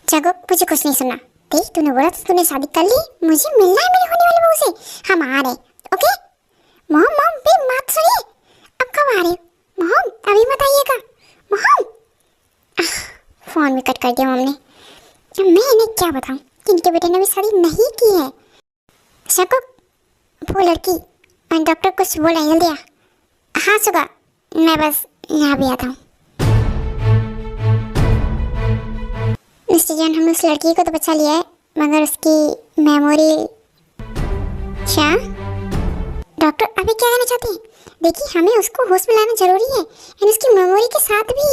जगो मुझे कुछ नहीं सुनना। देख तूने बोला तो तूने शादी कर ली, मुझे मिलना है मेरी होने वाली बहू से। हम आ रहे, ओके? मॉम मॉम भी बात सुनिए। अब कब आ रहे हो मॉम? अभी बताइएगा मॉम। फोन भी कट कर दिया मॉम ने। मैं इन्हें क्या बताऊं कि इनके बेटे ने भी शादी नहीं की है। शको वो लड़की डॉक्टर कुछ बोल रही है, जल्दी आ। हाँ सुगा, मैं बस यहाँ भी आता हूँ। मिस्टर जॉन, हमने उस लड़की को तो बचा लिया है, मगर उसकी मेमोरी। क्या डॉक्टर अभी क्या कहना चाहते हैं? देखिए हमें उसको होश में लाना जरूरी है, एंड उसकी मेमोरी के साथ भी।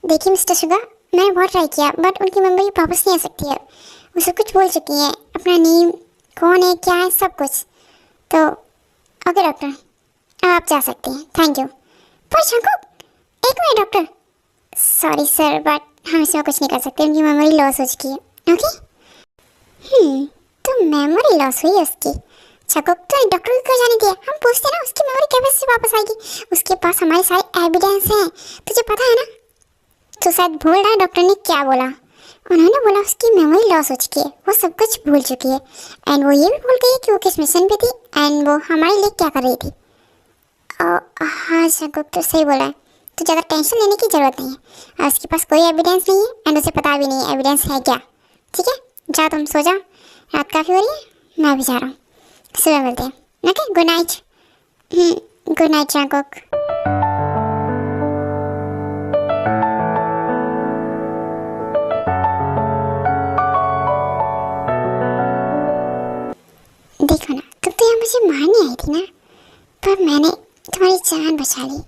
देखिए मिस्टर शुगा, मैंने बहुत ट्राई किया बट उनकी मेमोरी वापस नहीं आ सकती है। वो सब कुछ भूल चुकी है, अपना नेम, कौन है, क्या है, सब कुछ। तो ओके डॉक्टर, अब आप जा सकते हैं। Thank you. पर शंकु एक minute doctor. Sorry sir but हम इसमें कुछ नहीं कर सकते, उनकी मेमोरी लॉस हो चुकी है। ओके तो मेमोरी लॉस हुई है उसकी। शंकु तो डॉक्टर को क्यों जाने दिया? हम पूछते ना उसकी मेमोरी कैसे से वापस आएगी। उसके पास हमारे सारे एविडेंस हैं, तुझे पता है ना। तो शायद भूल रहा है डॉक्टर ने क्या बोला। उन्होंने बोला उसकी मेमोरी लॉस हो चुकी है, वो सब कुछ भूल चुकी है, एंड वो ये भी भूल गई है कि वो किस मिशन पे थी एंड वो हमारे लिए क्या कर रही थी। हाँ शंकु तो सही बोला है, तो ज़्यादा टेंशन लेने की ज़रूरत नहीं है। और उसके पास कोई एविडेंस नहीं है एंड उसे पता भी नहीं है एविडेंस है क्या। ठीक है, जाओ तुम सो जाओ, रात काफ़ी हो रही है, मैं भी जा रहा हूँ। सुबह मिलते हैं। Okay, good night. Good night शंकु। देखो ना, तुम तो यहाँ मुझे मारने आई थी ना, पर मैंने तुम्हारी जान बचा ली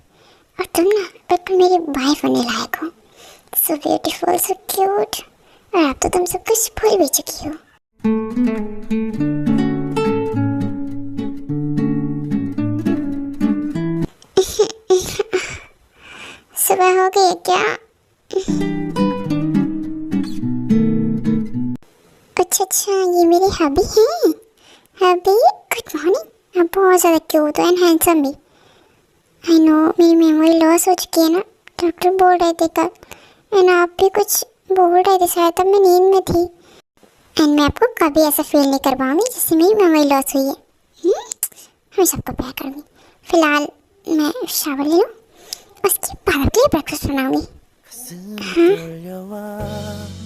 और तुम ना बिल्कुल मेरी वाइफ होने लायक हो। So beautiful, so cute. और अब तो तुम सब कुछ भूल भी चुकी हो। सुबह हो गई क्या? अच्छा, ये मेरे हबी हैं। हबी गुड मॉर्निंग। आप बहुत ज़्यादा क्यूट एंड हैंडसम भी। आई नो मेरी मेमोरी लॉस हो चुकी है ना, डॉक्टर बोल रहे थे कल, एंड आप भी कुछ बोल रहे थे शायद, तब मैं नींद में थी। एंड मैं आपको कभी ऐसा फील नहीं कर पाऊंगी जैसे मेरी मेमोरी लॉस हुई है। मैं सबको प्यार करूँगी। फिलहाल मैं शावर ले लूँ, उसके बाद आपके लिए ब्रेकफास्ट बनाऊंगी। हाँ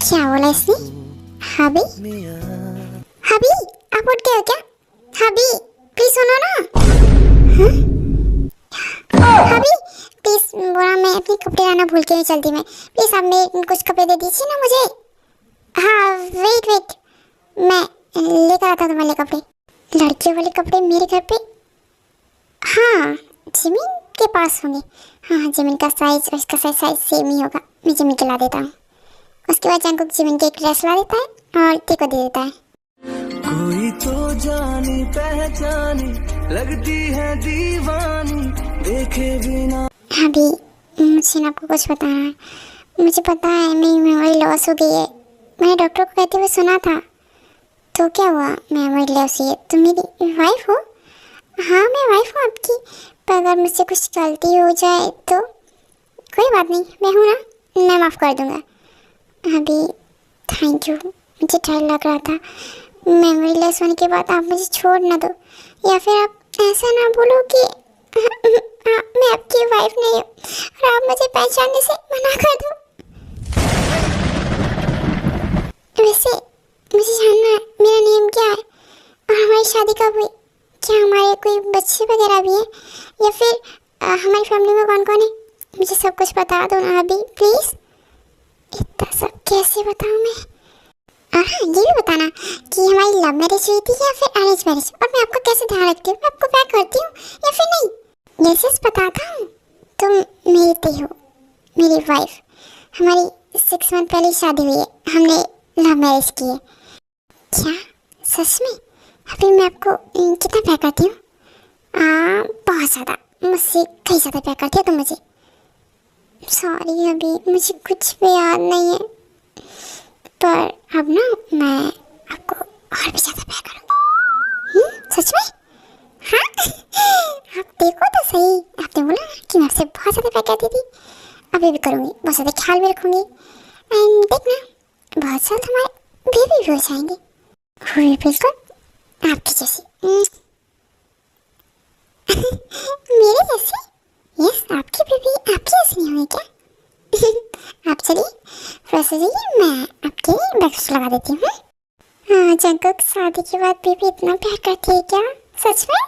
क्या बोला इसने? हबी हबी आप उठ गए हो क्या? हबी प्लीज सुनो ना। हबी प्लीज, बोला मैं अपने कपड़े लाना भूल के नहीं चलती मैं। प्लीज आप मेरे कुछ कपड़े दे दीजिए ना मुझे। हाँ वेट मैं लेकर आता हूँ तुम्हारे लिए कपड़े। लड़कियों वाले कपड़े मेरे घर पे? हाँ जिमिन के पास होंगे। हाँ जिमिन का साइज और इसका साइज सेम ही होगा। मैं जिमिन के ला देता हूँ। उसके बाद जंकुक जिमिन के एक ड्रेस ला देता है और ती को दे देता है। कोई तो जानी पहचानी लगती है दीवानी देखे बिना। अभी मुझे ना आपको कुछ बताना है। मुझे पता है मेरी मेमोरी लॉस हो गई है, मैंने डॉक्टर को कहते हुए सुना था। तो क्या हुआ मेमोरी लॉस हुई है? तुम मेरी वाइफ हो? हाँ मैं वाइफ हूँ आपकी, पर अगर मुझसे कुछ गलती हो जाए तो कोई बात नहीं, मैं हूँ ना, मैं माफ़ कर दूँगा। अभी थैंक यू। मुझे डर लग रहा था मेमोरी लॉस होने के बाद आप मुझे छोड़ ना दो, या फिर आप ऐसा ना बोलो कि मैं आपकी वाइफ नहीं हूँ और आप मुझे पहचानने से मना कर दो। वैसे मुझे जानना है मेरा नेम क्या है और हमारी शादी कब हुई? क्या हमारे कोई बच्चे वगैरह भी हैं, या फिर हमारी फैमिली में कौन कौन है? मुझे सब कुछ बता दो ना अभी प्लीज़। इतना सब कैसे बताऊँ मैं? हाँ ये भी बताना कि हमारी लव मैरिज हुई थी या फिर अरेंज मैरिज, और मैं आपका कैसे ध्यान रखती हूँ, मैं आपको प्यार करती हूँ या फिर नहीं, ये सिर्फ बताता हूँ। तुम मेरी ती हो, मेरी वाइफ। हमारी 6 मंथ पहले शादी हुई है, हमने लव मैरिज की है। क्या सच में? अभी मैं आपको कितना प्यार करती हूँ? बहुत ज़्यादा, मुझसे कहीं ज़्यादा प्यार करती हो तुम मुझे। सॉरी अभी मुझे कुछ भी याद नहीं है, पर अब ना मैं आपको और भी ज़्यादा प्यार करूँगी। सच में? हाँ आप देखो तो सही, आपने बोला कि मैं आपसे बहुत ज़्यादा प्यार करती थी। अभी भी करूँगी, बहुत ज़्यादा ख्याल भी रखूँगी। एंड देखना बहुत जल्द हमारे बेबी भी हो जाएंगे, वो भी बिल्कुल आपकी जैसी। मेरे जैसे? यस, आपकी बेबी आपकी जैसी नहीं हुई क्या? आप चलिए फ्रेश हो जाइए, मैं आपके ब्रेकफास्ट लगा देती हूँ। हाँ जंकुक, शादी के बाद बेबी इतना प्यार करती है क्या, सच में?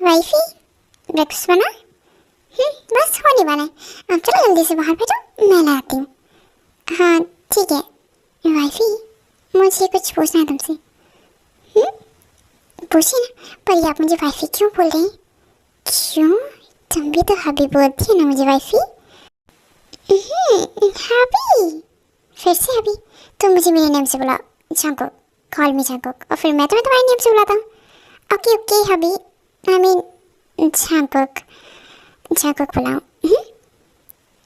वाइफी ब्रेकफास्ट बना? बस होने वाला है, आप चलो जल्दी से बाहर बैठो, मैं लाती हूँ। हाँ ठीक है। वाइफी, मुझे कुछ पूछना है तुमसे। पूछिए ना, पर ये आप मुझे वाइफी क्यों बोल रही हैं? क्यों, तुम भी तो हबी बोलती है ना मुझे वाइफी। हबी? फिर से हबी? तुम मुझे मेरे नेम से बुलाओ, जंकुक, कॉल मी जंकुक, और फिर मैं तुम्हें तुम्हारे नेम से बुलाता हूँ। Okay okay hubby, I mean Jungkook, Jungkook बुलाओ।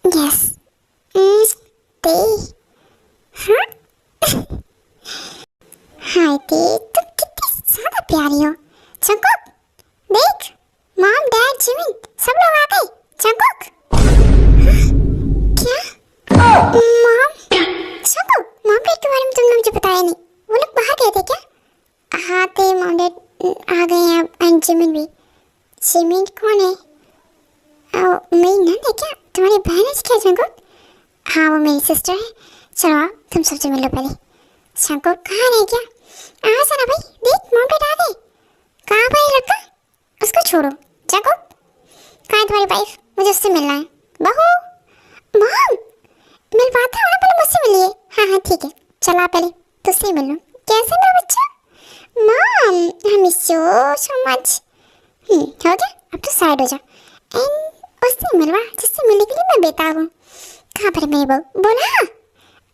यस। ते हाँ हाय ते, तुम कितनी ज़्यादा प्यारी हो। जंकुक देख, मॉम डैड जिमिन सब लोग आ गए। जंकुक क्या? मॉम, जंकुक, मॉम डैड के बारे में तुमने मुझे बताया नहीं, वो लोग बाहर गए थे क्या? हाँ ते मॉम डैड आ गए हैं, एंड जिमिन भी। जिमिन कौन है? मेरी नंद है क्या, तुम्हारी बहन है क्या जंकुक? हाँ वो मेरी सिस्टर है। चलो आओ, तुम सबसे मिल लो पहले। जंकुक कहाँ रह गया? आ जाना भाई, देख मॉम डैड आ गए। कहाँ भाई लड़का, उसको छोड़ो। जंकुक कहाँ है तुम्हारी वाइफ, मुझे उससे मिलना है। बहू, मॉम मिलवाता हूँ ना, पहले मुझसे मिलिए। हाँ हाँ ठीक है, चला पहले तुझसे ही मिल लो। कैसे मेरा बच्चा? Mom I miss you so much. हो गया, अब तो साइड हो जा। एंड उससे मिलवा जिससे मिलने के लिए मैं बेताब हूँ। कहाँ पर मेरी बहू, बोला।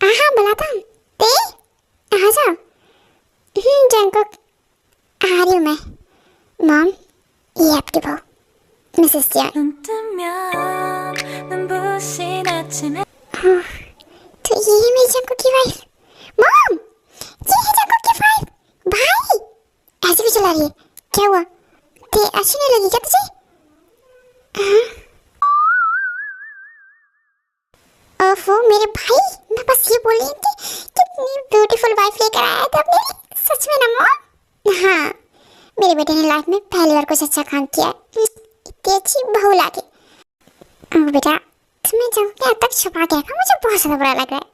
हाँ बुलाता हूँ, ते आ जाओ। जंकुक आ रही हूँ मैं। मॉम ये आपकी बहू मिसेस जियान। तो ये है मेरी जंकुक की वाइफ। मॉम ये है जंकुक की वाइफ। भाई ऐसे भी चला रही है, क्या हुआ? ते अच्छी नहीं लगी क्या तुझे? ओफो मेरे भाई, मैं बस ये बोल रही थी कितनी ब्यूटीफुल वाइफ लेकर आया था अपने लिए। सच में ना मॉम? हाँ, मेरे बेटे ने लाइफ में पहली बार कुछ अच्छा काम किया, इतनी अच्छी बहू लाके। बेटा तुम्हें जब अब तक छुपा के रखा, मुझे बहुत ज़्यादा बुरा लग रहा है।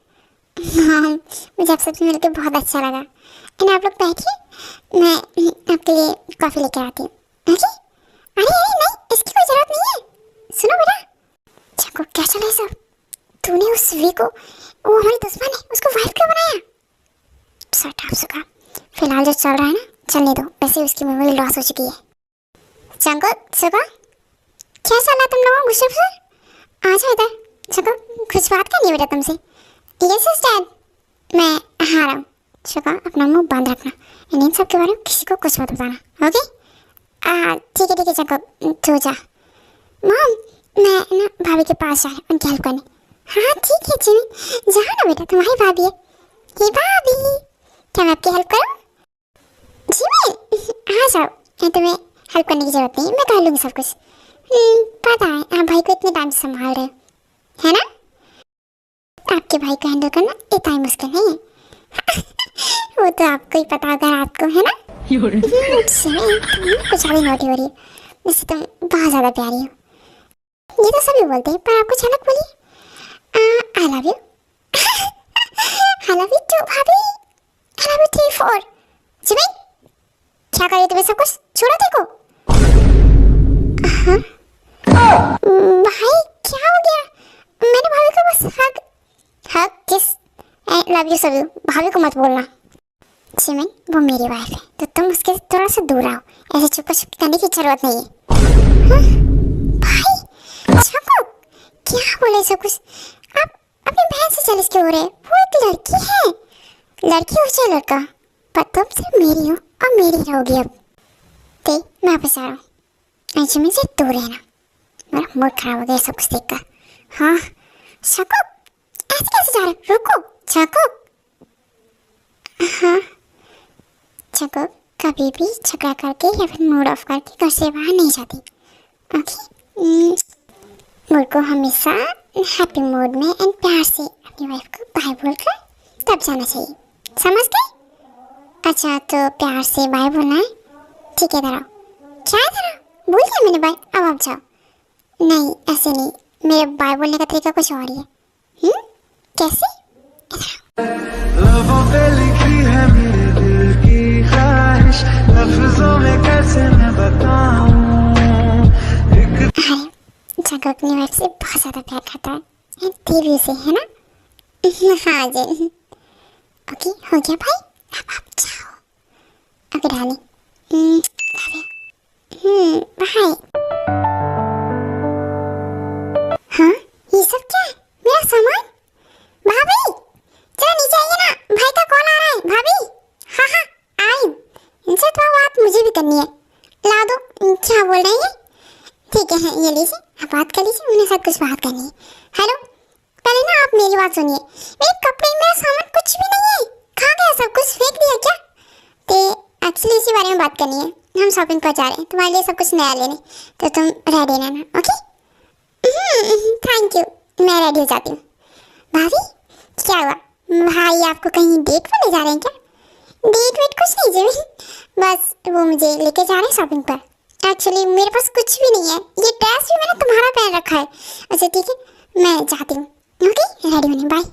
मॉम मुझे आप सबसे मिलकर बहुत अच्छा लगा। एंड आप लोग बैठिए, मैं आपके लिए कॉफ़ी लेकर आती हूँ। ओके? अरे अरे नहीं, इसकी कोई ज़रूरत नहीं है। सुनो बेटा, जंकुक क्या चला है सब? तूने उस वी को, वो हमारी दुश्मन है, उसको वाइफ क्यों बनाया? शट अप सुगा, फिलहाल जो चल रहा है ना चलने दो, वैसे उसकी मेमोरी लॉस हो चुकी है। जंकुक सुगा क्या चल रहा तुम लोगों गुस्से से? आ जाओ इधर। जंकुक कुछ बात करनी है बेटा तुमसे। यस डैड, मैं आ रहा हूँ। सुगा अपना मुंह बंद रखना, इन सब के बारे में किसी को कुछ मत बताना। ओके? ठीक है जंकुक, तू जा। मॉम मैं ना भाभी के पास जा रहा हूँ उनकी हेल्प करने। हाँ ठीक है जिमी, जाओ ना बेटा, तुम्हारी भाभी है। ये भाभी, क्या मैं आपकी हेल्प करूँ? जिमी आ जाओ, तुम्हें हेल्प करने की जरूरत नहीं, मैं कर लूँगी सब कुछ। पता है आप भाई को इतने टाइम से संभाल रहे हो, है ना? आपके भाई को हैंडल करना इतना ही मुश्किल नहीं है। वो तो आपको ही पता होगा रात को, है ना? कुछ ज़्यादा नोटी हो रही है, वैसे तुम बहुत ज़्यादा प्यारी हो। ये तो सभी बोलते हैं, पर आप कुछ अलग बोलिए। I love you. I love you too, भाभी। I love you 3, 4. जिमी, क्या कर रही हो तुम्हें सब कुछ? छोड़ो देखो। भाई क्या हो गया? मैंने भाभी को बस हग किस लव यू सब यू, भाभी को मत बोलना। जिमी वो मेरी वाइफ है, तो तुम उसके थोड़ा सा दूर आओ, ऐसे चुप करने की जरूरत नहीं है। भाई जंकुक क्या बोले सब कुछ? आप अपनी बहन से जेलस क्यों हो रहे? वो एक लड़की है, लड़की हो चाहे लड़का, पर तुम सिर्फ मेरी हो और मेरी रहोगी अब। ते मैं वापस आ रहा हूँ, जिमी से दूर रहना, मेरा मूड खराब हो गया सब कुछ देखकर। हाँ जंकुक ऐसे कैसे जा रहे? रुको जंकुक। हाँ जंकुक कभी भी झगड़ा करके या फिर मूड ऑफ करके घर से बाहर नहीं जाती, ओके। मूड को हमेशा हैप्पी मूड में एंड प्यार से अपनी वाइफ को बाय बोलकर तब जाना चाहिए, समझ गए? अच्छा तो प्यार से बाय बोलना है, ठीक है इधर आओ। क्या इधर आओ? बोल दिया मैंने बाय, अब आप जाओ। नहीं ऐसे नहीं, मेरे बाय बोलने का तरीका कुछ और ही है। कैसे? लबों पे लिखी है मेरे दिल की ख्वाहिश, लफ्जों में कैसे मैं बताऊं। जंकुक अपनी वाइफ से बहुत ज्यादा प्यार करता है, देवी से, है ना? हाँ जी। ओके हो गया भाई, अब आप जाओ। Okay darling, bye. हाँ ये सब क्या है? मेरा सामान? भाभी जरा नीचे आइए ना, भाई का कॉल आ रहा है। भाभी हाँ हाँ आई, इनसे तो बात मुझे भी करनी है, ला दो। क्या बोल रहे हैं? ठीक है ये लीजिए, आप बात कर लीजिए, उन्हें साथ कुछ बात करनी है। हेलो पहले ना आप मेरी बात सुनिए, मेरे कपड़े मेरा सामान कुछ भी नहीं है, खा गया सब कुछ, फेंक दिया क्या? तो एक्चुअली इसी बारे में बात करनी है, हम शॉपिंग पर जा रहे हैं, तुम्हारे लिए सब कुछ नया लेने, तो तुम रेडी रहना, ओके? थैंक यू, मैं रेडी हो जाती हूँ। भाभी क्या हुआ, भाई आपको कहीं डेट पर ले जा रहे हैं क्या? डेट वेट कुछ नहीं जी, बस वो मुझे लेके जा रहे हैं शॉपिंग पर। एक्चुअली मेरे पास कुछ भी नहीं है, ये ड्रेस भी मैंने तुम्हारा पहन रखा है। अच्छा ठीक है मैं जाती हूँ, ओके रेडी होने, बाय।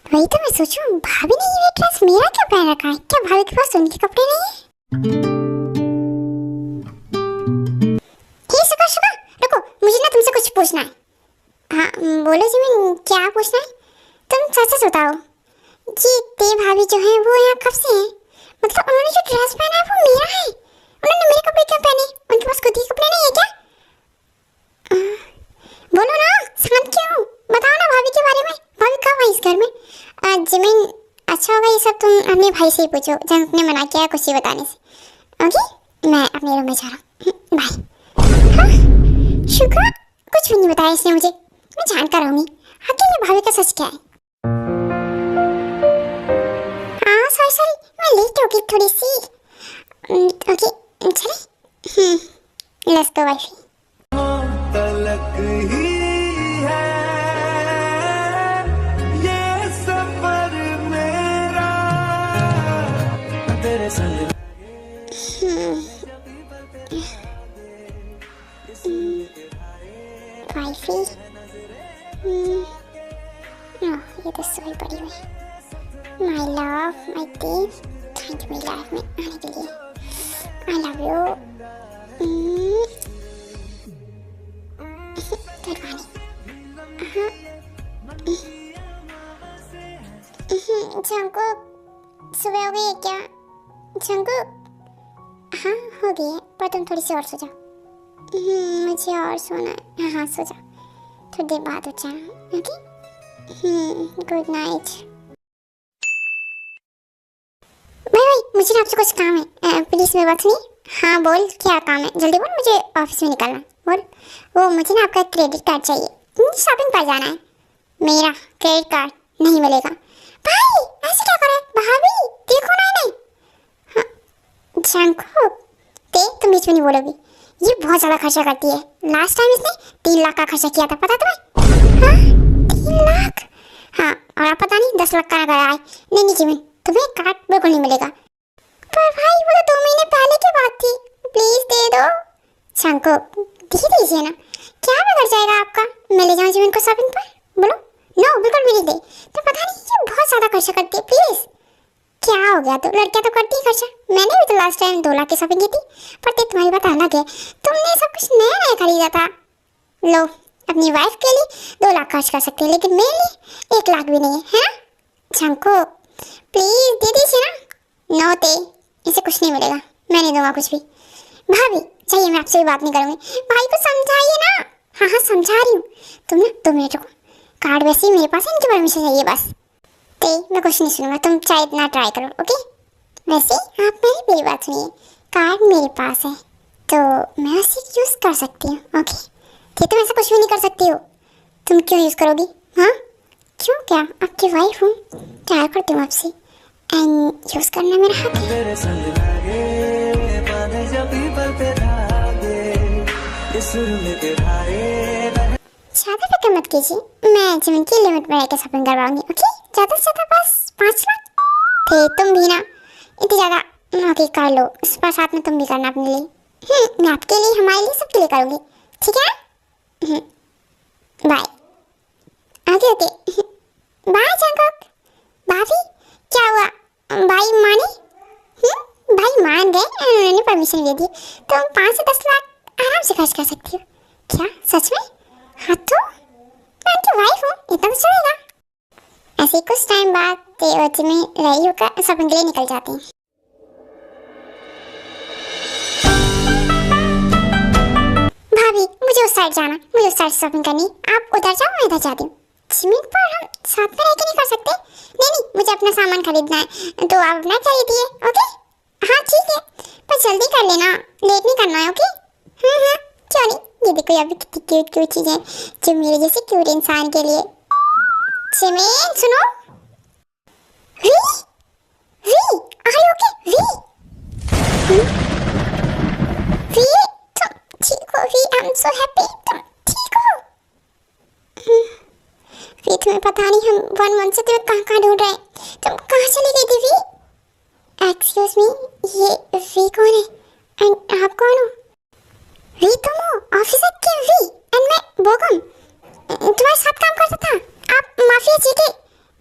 वही तो मैं सोचूं, भाभी ने ये ड्रेस मेरा क्यों पहन रखा है? क्या भाभी के पास उनके कपड़े नहीं है? हे शुक्र शुक्र, रुको मुझे ना तुमसे कुछ पूछना है। हाँ बोलो जी, मैं क्या पूछना है? तुम सच सच बताओ, जी ते भाभी जो है वो यहाँ कब से हैं? मतलब उन्होंने जो ड्रेस पहना है वो मेरा है, उन्होंने मेरे कपड़े क्यों पहने? उनके पास खुद ही कपड़े नहीं है क्या? बोलो ना, शांत क्यों? बताओ ना भाभी के बारे में, भाभी कब आई इस घर में? जिमिन अच्छा होगा ये सब तुम अपने भाई से ही पूछो, जब ने मना किया कुछ ही बताने से। ओके मैं अपने रूम में जा रहा हूँ, बाय। हाँ शुक्र कुछ भी नहीं बताया इसने मुझे, मैं जानकर रहूंगी आखिर ये भाभी का सच क्या है। हाँ सॉरी मैं लेट हो गई थोड़ी सी। ओके चले, लेट्स गो वाइफी। तलक ही है ये सफर मेरा तेरे संग। वाइफी ये तो सोई पड़ी हुई। My love my Dev, thank you मेरी लाइफ में आने के लिए, आई लव यू। जंकुक सुबह हो गई है क्या? जंकुक हाँ हो गई है, पर तुम थोड़ी सी और सो जाओ। मुझे और सोना है। हाँ सो जाओ, थोड़ी देर बाद उठ जाना, ओके? Good night. भाई मुझे ना आपसे कुछ काम है, प्लीज मेरी बात सुनिए। हाँ बोल क्या काम है, जल्दी बोल, मुझे ऑफिस में निकलना। बोल। वो मुझे ना आपका क्रेडिट कार्ड चाहिए, मुझे शॉपिंग पर जाना है। मेरा क्रेडिट कार्ड नहीं मिलेगा। भाई ऐसे क्या कर रहे हैं? भाभी देखो ना इन्हें। हाँ जंकुक तुम बीच में नहीं बोलोगी, ये बहुत ज्यादा खर्चा करती है। लास्ट टाइम इसने 3 लाख का खर्चा किया था, पता तुम्हें? हाँ 3 लाख? हाँ और आप पता नहीं 10 लाख का लगाया है। नहीं जिमिन तुम्हें कार्ड बिल्कुल नहीं मिलेगा। पर भाई वो तो 2 महीने पहले की बात थी, प्लीज दे दो। जंकुक दे दीजिए ना, क्या बिगड़ जाएगा आपका? मैं ले जाऊँ जिमिन को शॉपिंग पर? बोलो नो बिल्कुल भी नहीं दे। तो पता नहीं ये बहुत ज्यादा खर्चा करती है, प्लीज। क्या हो गया, तो लड़कियां तो करती ही खर्चा, मैंने भी तो लास्ट टाइम 2 लाख की शॉपिंग की थी। पर तुम्हारी बात अलग है, तुमने सब कुछ नया नया खरीदा था। लो अपनी वाइफ के लिए 2 लाख खर्च कर सकते हैं, लेकिन मेरे लिए 1 लाख भी नहीं है। जंकुक प्लीज दे दीजिए ना। नो ते इसे कुछ नहीं मिलेगा, मैं नहीं दूंगा कुछ भी। भाभी चाहिए मैं आपसे भी बात नहीं करूंगी, भाई को समझाइए ना। हाँ समझा रही हूँ, तुम ना 2 मिनट रुको, कार्ड वैसे ही मेरे पास है, इनकी परमिशन चाहिए बस। ते मैं कुछ नहीं सुनूंगा, तुम चाहे इतना ट्राई करो, ओके? वैसे आप मेरी बात सुनिए, कार्ड मेरे पास है तो मैं उसे यूज़ कर सकती हूँ, ओके? कि तुम ऐसा कुछ भी नहीं कर सकती हो। तुम क्यों यूज़ करोगी? हाँ क्यों, क्या आपकी वाइफ हूँ, प्यार करती हूँ आपसे, एंड यूज़ करना मेरा हक है। तेरे संग लागे बांधे जब पीपल पे धागे, सुर में गिराए ज्यादा फिक्र मत कीजिए, मैं जिमिन की लिमिट में रहकर शॉपिंग करवाऊंगी। ओके, ज्यादा से ज्यादा बस 5 लाख। थे तुम भी ना इतनी ज्यादा। ओके कर लो, इस पर साथ में तुम भी करना अपने लिए। मैं आपके लिए, हमारे लिए, सबके लिए करूंगी, ठीक है? Bye. Okay okay bye Jungkook. भाभी क्या हुआ, भाई माने? भाई मान गए, उन्होंने परमिशन दे दी। तुम 5 से 10 लाख आराम से खर्च कर सकती हो। क्या सच में? हाँ तो मैं उनकी वाइफ हूँ, इतना तो चलेगा। ऐसे कुछ टाइम बाद तेवती में रेडी होकर शॉपिंग के लिए निकल जाती हैं। भाभी मुझे उस साइड जाना, मुझे उस साइड शॉपिंग करनी। आप उधर जाओ, मैं इधर जाती हूँ। जिमिन पर हम साथ में रह के नहीं कर सकते। नहीं, मुझे अपना सामान खरीदना है, तो आप अपना खरीदिए। ओके हाँ ठीक है, पर जल्दी कर लेना, लेट नहीं करना है। ओके क्यों नहीं। ये देखो यहाँ पे कितनी क्यूट क्यूट चीजें जो मेरे जैसे क्यूट इंसान के लिए। जिमिन सुनो। V V are you okay? V तुम ठीक हो? V I am so happy तुम ठीक हो। वी तुम्हें पता नहीं, हम 1 मंथ से तुम्हें कहाँ कहाँ ढूंढ रहे हैं। तुम कहाँ चली गई थी वी? एक्सक्यूज मी, ये वी कौन है एंड आप कौन हो? वी तुम हो ऑफिसर के वी एंड मैं बोगम, तुम्हारे साथ काम करता था। आप माफिया जीके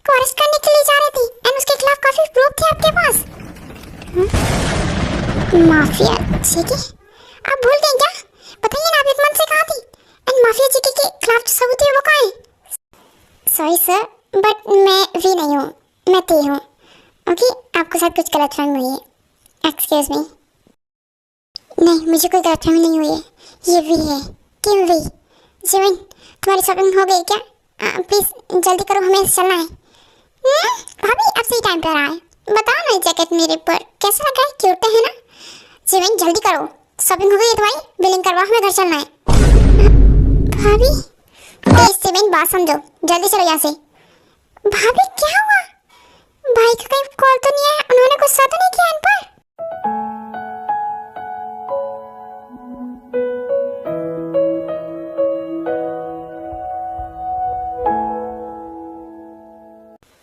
को अरेस्ट करने के लिए जा रहे थे एंड उसके खिलाफ काफी प्रूफ थे आपके पास। माफिया जीके आप भूल गए क्या? बताइए ना, आप 1 मंथ से कहाँ थी एंड माफिया जीके के खिलाफ जो सबूत है वो कहाँ है? सॉरी सर, बट मैं वी नहीं हूँ, मैं ते हूँ। ओके आपके साथ कुछ गलतफहमी हुई है। Excuse me. नहीं मुझे कोई गलतफहमी नहीं हुई है, ये वी है। किम वी? जिमिन तुम्हारी शॉपिंग हो गई क्या? प्लीज जल्दी करो, हमें चलना है। भाभी अब सही टाइम पे आ रहा है। बताओ ना जैकेट मेरे पर कैसा लग रहा है, क्यूट है ना? जिमिन जल्दी करो, शॉपिंग हो गई है तुम्हारी, बिलिंग करवा, हमें घर चलना है। भाभी प्लीज जिमिन बात समझो, जल्दी चलो यहाँ से। भाभी क्या हुआ? भाई का कहीं कॉल तो नहीं आया? उन्होंने कुछ तो नहीं किया इन पर?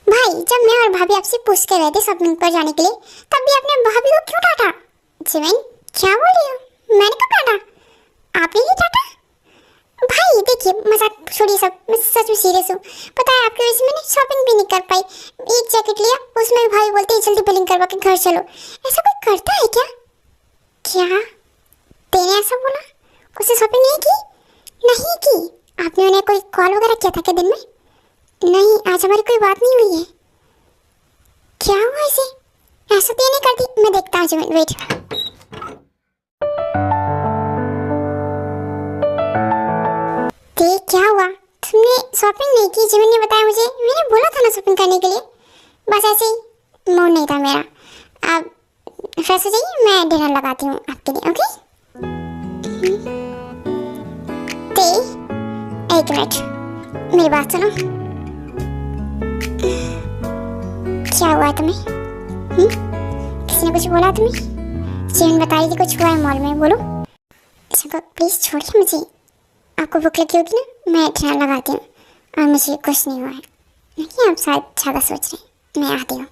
भाई जब मैं और भाभी आपसे पूछ के गए थे शॉपिंग पर जाने के लिए, तब भी आपने भाभी को क्यों डांटा? जिमिन क्या बोल रही हो? मैंने कब डांटा? आपने ही डांटा? भाई देखिए मजाक छोड़िए सब, मैं सच में सीरियस हूँ। पता है आपकी वजह से मैंने शॉपिंग भी नहीं कर पाई। एक जैकेट लिया, उसमें भी भाई बोलते हैं जल्दी बिलिंग करवा के घर चलो। ऐसा कोई करता है क्या? क्या तेने ऐसा बोला? उसने शॉपिंग नहीं की? नहीं की। आपने उन्हें कोई कॉल वगैरह किया था क्या दिन में? नहीं, आज हमारी कोई बात नहीं हुई है। क्या हुआ इसे? ऐसा तो ये नहीं करती। मैं देखता हूँ जिमिन, वेट। क्या हुआ? तुमने शॉपिंग नहीं की? जिमिन ने बताया मुझे, मैंने बोला था ना शॉपिंग करने के लिए। बस ऐसे ही मूड नहीं था मेरा। अब फ्रेश हो जाइए, मैं डिनर लगाती हूँ आपके लिए। ओके ते एक मिनट मेरी बात सुनो। क्या हुआ तुम्हें? किसी ने कुछ बोला तुम्हें? जिमिन बता रही थी कुछ हुआ है मॉल में, बोलो। प्लीज छोड़िए मुझे, आपको भूख लगी होगी ना, मैं डिनर लगाती हूँ। और मुझे कुछ नहीं हुआ है, नहीं आप शायद ज़्यादा सोच रहे। मैं आती हूँ।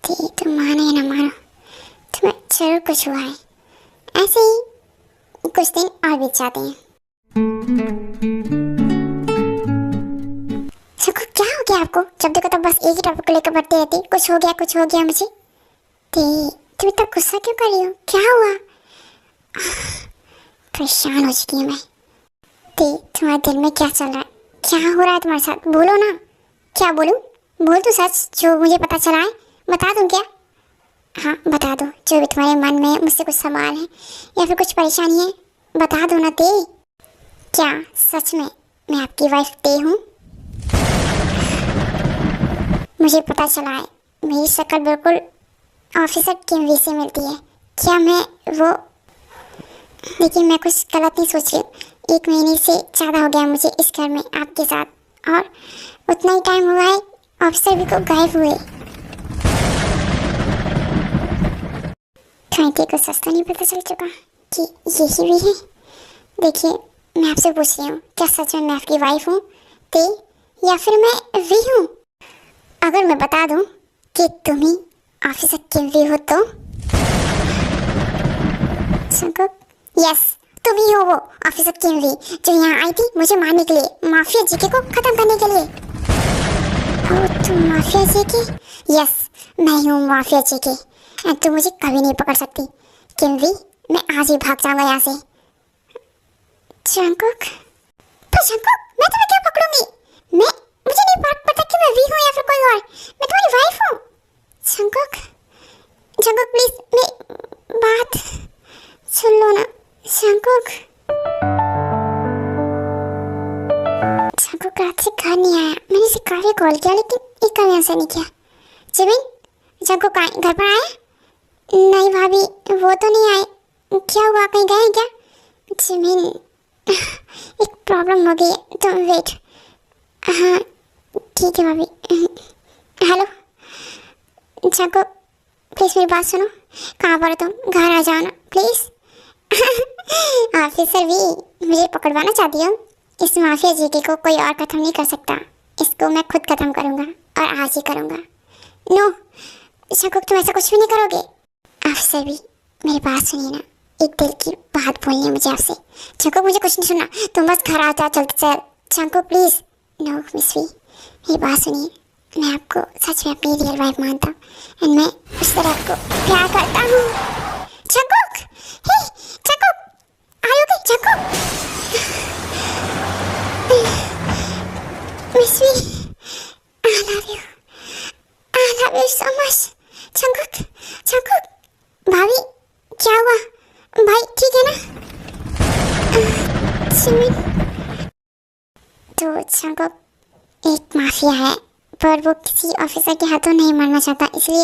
ठीक, तुम मानो या ना मानो, तुम्हें जरूर कुछ हुआ है। ऐसे ही कुछ दिन और बीत जाते हैं। सबको क्या हो गया आपको? जब देखो तब बस एक ही टॉपिक को लेकर बढ़ती रहती। कुछ हो गया मुझे। तुम इतना गुस्सा क्यों कर रही हो? क्या हुआ? परेशान हो चुकी हूँ मैं। तुम्हारे दिल में क्या चल रहा है? क्या हो रहा है तुम्हारे साथ? बोलो ना। क्या बोलूं? बोल तो सच, जो मुझे पता चला है बता दूं क्या? हाँ बता दो, जो भी तुम्हारे मन में मुझसे कुछ सवाल है या फिर कुछ परेशानी है, बता दो ना ते। क्या सच में मैं आपकी वाइफ ते हूँ? मुझे पता चला है मेरी शक्ल बिल्कुल ऑफिसर किम से मिलती है। क्या मैं वो? देखिए मैं कुछ गलत नहीं सोच रही। 1 महीने से ज़्यादा हो गया मुझे इस घर में आपके साथ, और उतना ही टाइम हुआ है ऑफिसर भी को गायब हुए। कहीं को सच तो नहीं पता चल चुका कि यही भी है? देखिए, मैं आपसे पूछ रही हूँ, क्या सच में मैं आपकी वाइफ हूँ ते या फिर मैं वी हूँ? अगर मैं बता दूँ कि तुम ही ऑफिसर किमवी हो तो? जंगकुक, यस, तुम ही हो वो ऑफिसर किमवी जो यहाँ आई थी मुझे मारने के लिए, माफिया जीके को खत्म करने के लिए। ओ, तुम माफिया जीके? यस, मैं ही हूँ माफिया जीके। तुम मुझे कभी नहीं पकड़ सकती किमवी, मैं आज ही भाग जाऊंगा यहाँ से। जंगकुक, पर जंगकुक, मैं तुम्हें क्या पकड़ूंगी? मुझे नहीं पता कि मैं वी हूँ या फिर कोई और। मैं तुम्हारी वाइफ हूँ। जंगकुक, जंगकुक प्लीज मेरी बात सुन लो ना। जंगकुक, जंगकुक रात से घर नहीं आया। मैंने इसे काफी कॉल किया लेकिन एक कभी आंसर नहीं किया। जिमिन, जंगकुक घर पर आया? नहीं भाभी, वो तो नहीं आए। क्या हुआ, कहीं गए क्या? जिमिन, एक प्रॉब्लम हो गई है, तुम वेट। हाँ ठीक है भाभी। हेलो जंगकुक, प्लीज मेरी बात सुनो। कहाँ पर हो तुम? घर आ जाओ ना प्लीज। ऑफिसर भी मुझे पकड़वाना चाहती हो? इस माफिया जीके को कोई और खत्म नहीं कर सकता, इसको मैं खुद खत्म करूंगा और आज ही करूंगा। नो जंगकुक, तुम ऐसा कुछ भी नहीं करोगे। ऑफिसर भी मेरी बात सुनिए ना, एक दिल की बात बोलनी है मुझे आपसे। जंगकुक मुझे कुछ नहीं सुनना, तुम बस घर आ जाओ जल्दी से। Jungkook please. No miss V, मेरी बात सुनिए, मैं आपको सच में अपनी रियल वाइफ मानता हूँ एंड मैं उस तरह आपको प्यार करता हूँ। Jungkook, hey Jungkook, are you okay? Jungkook, miss V, I love you so much. Jungkook, Jungkook, भाभी क्या हुआ? भाई ठीक है ना? जिमिन, तो जंगकुक एक माफिया है पर वो किसी ऑफिसर के हाथों नहीं मरना चाहता, इसलिए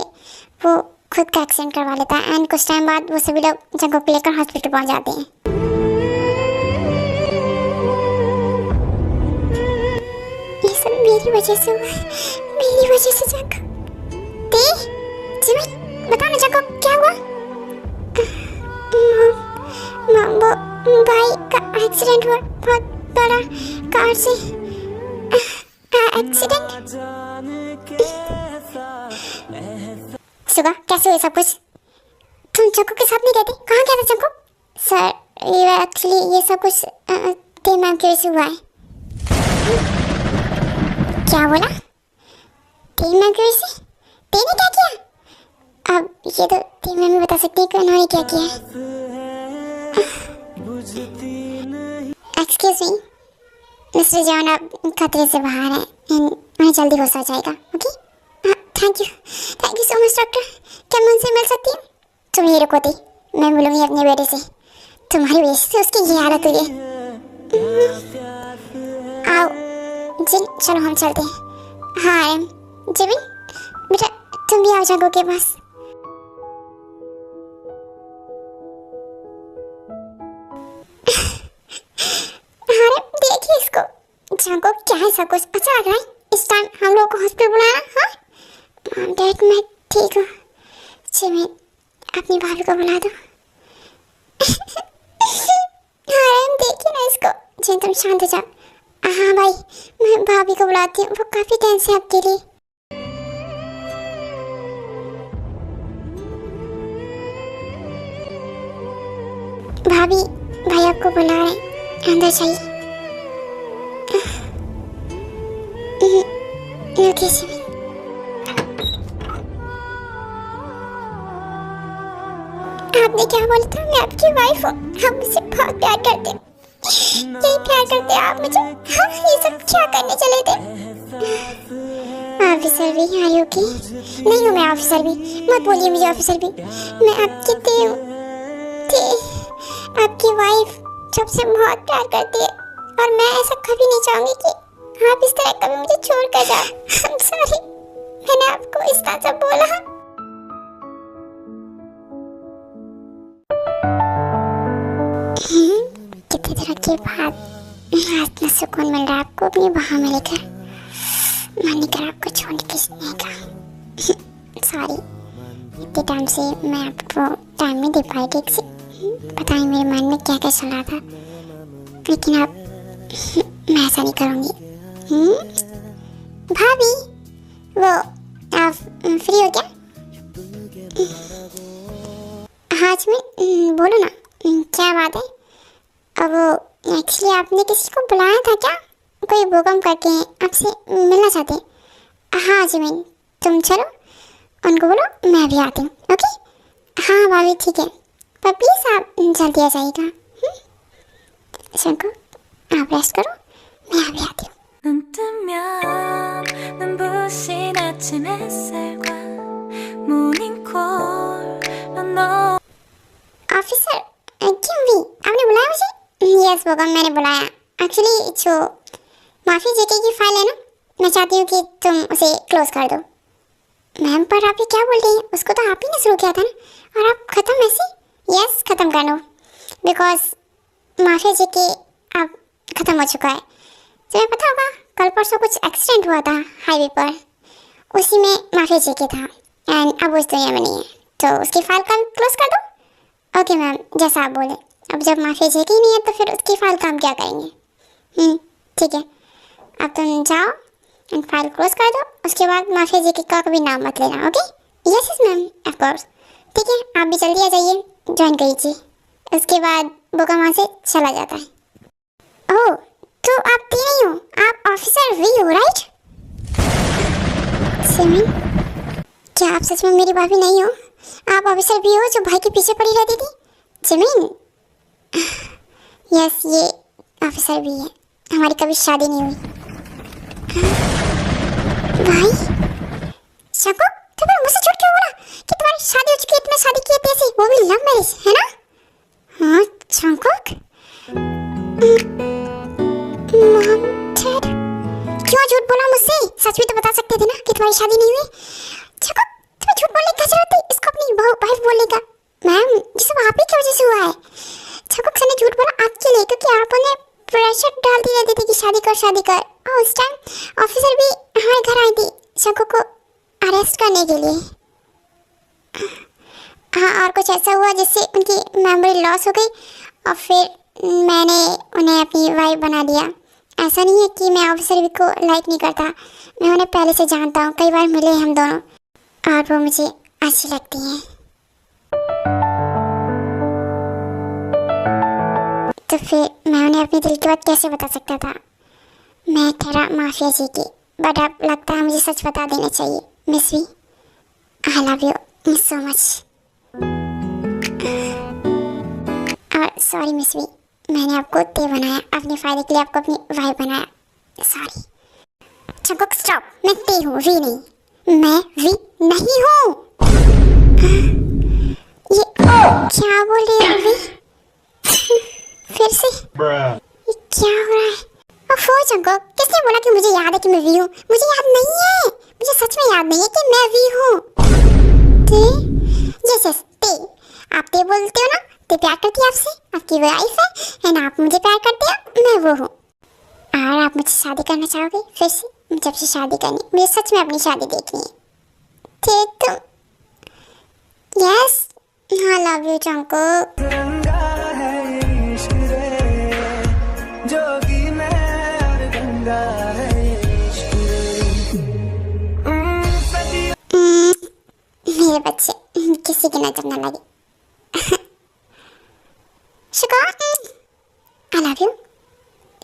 वो खुद का एक्सीडेंट करवा लेता है एंड कुछ टाइम बाद वो सभी लोग जंगकुक को लेकर हॉस्पिटल पहुंच जाते हैं। ये सब मेरी वजह से हुआ, मेरी वजह से। जंगकुक, ते जिमिन बता ना जंगकुक क्या हुआ? वो भाई का एक्सीडेंट हुआ, बहुत बड़ा कार से एक्सीडेंट। सुबह कैसे हुआ सब कुछ? तुम जंगकुक के साथ नहीं गए थे? कहाँ गया था जंगकुक? सर ये एक्चुअली ये सब कुछ ते मैम की वजह से हुआ है। क्या बोला? ते मैम की वजह से? ते ने क्या किया? अब ये तो ते मैम ही बता सकती है कि उन्होंने क्या किया है। एक्सक्यूज मी मिस्टर जॉन, आप खतरे से बाहर हैं एंड उन्हें जल्दी होश आ जाएगा। Okay, thank you so much doctor. क्या मैं उनसे मिल सकती हूँ? तुम यही रुको थी, मैं मिलूंगी अपने बेटे से। तुम्हारी वजह से उसकी ये हालत हुई है। आओ जिन, चलो हम चलते हैं। हाँ जिमिन बेटा, तुम भी आओ जंगकुक के पास। देखिए इसको, जंगकुक क्या है सब कुछ अच्छा लग रहा है इस टाइम हम लोग को हॉस्पिटल बुलाना? हाँ डैड मैं ठीक हूँ। जिमिन अपनी भाभी को बुला दो। हाँ देखिए ना इसको। जिन तुम शांत हो जाओ। हाँ भाई मैं भाभी को बुलाती हूँ, वो काफी टेंस है आपके लिए। भाभी भाई आपको बुला रहे हैं, अंदर जाइए। Okay Jimin. आपने क्या बोला था? मैं आपकी वाइफ हूँ, हम मुझसे बहुत प्यार करते हैं। यही प्यार करते हैं आप मुझे? हम ये सब क्या करने चले थे? ऑफिसर भी आर यू ओके? नहीं हूँ मैं ऑफिसर भी, मत बोलिए मुझे ऑफिसर भी। मैं आपकी ते हूँ, ते आपकी वाइफ जब से बहुत प्यार करती है और मैं ऐसा कभी नहीं चाहूंगी कि आप इस तरह कभी मुझे छोड़ कर जाओ। I'm sorry, मैंने आपको इस तरह से बोला। कितने दिनों के बाद इतना सुकून मिल रहा है आपको अपनी बाहों में लेकर। मन नहीं कर आपको छोड़ खींचने का। सॉरी, इतने टाइम से मैं आपको टाइम नहीं दे पाई ठीक से। पता नहीं मेरे मन में क्या क्या चल रहा था, लेकिन अब मैं ऐसा नहीं करूँगी। भाभी, वो आप फ्री हो क्या? हाँ जमीन, बोलो ना, क्या बात है? अब एक्चुअली आपने किसी को बुलाया था क्या? कोई भूकंप करके आपसे मिलना चाहते हैं। हाँ जमीन, तुम चलो, उनको बोलो मैं भी आती हूँ। ओके? हाँ भाभी ठीक है, पर प्लीज़ आप जल्दी आ जाइएगा। शंको, आप रेस्ट करो, मैं अभी आती हूँ। 눈 뜨면 눈부신 아침 햇살과 모닝콜로 너 ऑफिसर, क्यों भी आपने बुलाया मुझे? यस भूकंप, मैंने बुलाया। एक्चुअली जो माफी जेके की फाइल है ना, मैं चाहती हूँ कि तुम उसे क्लोज कर दो। मैम, पर आप ये क्या बोल रही हैं? उसको तो आप ही ने शुरू किया था ना, और आप ख़त्म ऐसे? यस, ख़त्म कर दो, बिकॉज माफिया जेके अब ख़त्म हो चुका है। तुम्हें पता होगा कल परसों कुछ एक्सीडेंट हुआ था हाईवे पर, उसी में माफिया जेके था एंड अब उस दुनिया में नहीं है, तो उसकी फाइल का क्लोज कर दो। ओके मैम, जैसा आप बोले। अब जब माफिया जेके ही नहीं है तो फिर उसकी फाइल का हम क्या करेंगे? ठीक है, अब तुम जाओ एंड फाइल क्लोज कर दो। उसके बाद माफिया जेके का कभी नाम मत लेना। Okay? Yes yes ma'am, of course. ठीक है, आप भी जल्दी आ जाइए, ज्वाइन करिए। उसके बाद बुका वहाँ से चला जाता है। ओह, तो आप ती नहीं हो, आप ऑफिसर वी हो, राइट? सिमिन, क्या आप सच में मेरी भाभी नहीं हो? आप ऑफिसर वी हो जो भाई के पीछे पड़ी रहती थी? जिमिन, यस, ये ऑफिसर वी है। हमारी कभी शादी नहीं हुई। भाई शको, तुमने मुझसे झूठ क्यों बोला कि तुम्हारी शादी हो चुकी है? तुमने शादी की है कैसे, वो भी लव मैरिज, है ना? हाँ चंकुक, क्यों झूठ बोला मुझसे? सच भी तो बता सकते थे ना कि तुम्हारी शादी नहीं हुई। चंकुक, तुम्हें झूठ बोलने की जरूरत है? इसको अपनी बहू वाइफ बोलने का। मैम, ये सब आप ही की वजह से हुआ है। चंकुक सर ने झूठ बोला आपके लिए, क्योंकि आप उन्हें प्रेशर डालती रहती थी कि शादी कर शादी कर, और उस टाइम ऑफिसर भी हमारे घर आई थी चंकुक को अरेस्ट करने के लिए। हाँ, और कुछ ऐसा हुआ जिससे उनकी मेमोरी लॉस हो गई और फिर मैंने उन्हें अपनी वाइफ बना दिया। ऐसा नहीं है कि मैं ऑफिसर भी को लाइक नहीं करता, मैं उन्हें पहले से जानता हूँ, कई बार मिले हम दोनों और वो मुझे अच्छी लगती हैं। तो फिर मैं उन्हें अपने दिल की बात कैसे बता सकता था? मैं ठहरा माफिया जी की, बट अब लगता है मुझे सच बता देना चाहिए। Miss V, I love you so much. और सॉरी मिस वी, मैंने आपको ते बनाया, अपने फायदे के लिए आपको अपनी वाइफ बनाया, सॉरी। चंकुक स्टॉप, मैं ते हूँ, वी नहीं। मैं वी नहीं हूँ। ये क्या बोल रही है वी? फिर से ये क्या हो रहा है? ओह चंकुक, किसने बोला कि मुझे याद है कि मैं वी हूँ? मुझे याद नहीं है, मुझे सच में याद नहीं है कि मैं वी हूँ। ते? यस यस, ते। आप ते बोलते हो ना? ते प्यार करती है आपसे, आपकी वाइफ है एंड आप मुझे प्यार करते हो, मैं वो हूँ। और आप मुझसे शादी करना चाहोगे फिर से? जब से शादी करनी, मुझे सच में अपनी शादी देखनी है। ठीक तुम? यस, हाँ लव यू चंकुक। मेरे बच्चे किसी की नजर न लगे। शुक्र, आई लव यू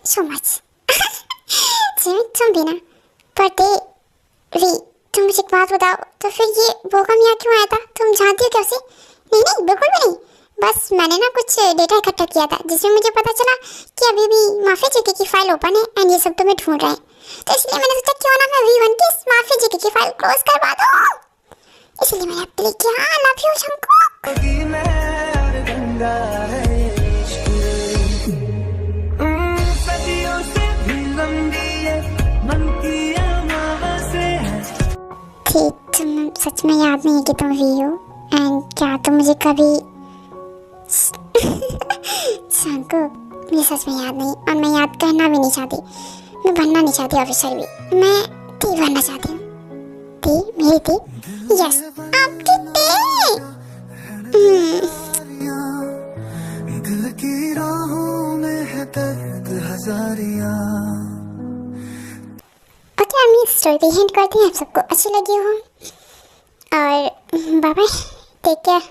सो मच। तुम भी ना, पर वी, तुम मुझे एक बात बताओ, तो फिर ये भूकंप यहाँ क्यों आया था? तुम जानती हो क्या उसे? नहीं नहीं, बिल्कुल भी नहीं, बस मैंने ना कुछ डेटा इकट्ठा किया था जिसमें मुझे पता चला कि अभी भी माफिया जेके की फाइल ओपन है एंड ये सब तुम्हें ढूंढ रहे हैं, तो इसलिए मैंने सोचा क्यों ना मैं वी1 की माफिया जेके की फाइल क्लोज करवा दूं, इसलिए मैंने आपके लिए किया। आई लव यू शंकुक। ठीक, तुम सच में याद नहीं है कि तुम वी हो? एंड क्या तुम मुझे कभी शंकुक, मुझे सच में याद नहीं, और मैं याद करना भी नहीं चाहती, मैं बनना नहीं चाहती ऑफिसर भी, मैं टी बनना चाहती हूँ। टी, मेरी टी, यस आपकी टी। दिल की राहों में है दर्द हजारियां। ओके हम ये स्टोरी पे एंड करते हैं, आप सबको अच्छी लगी हो और बाय बाय, टेक केयर।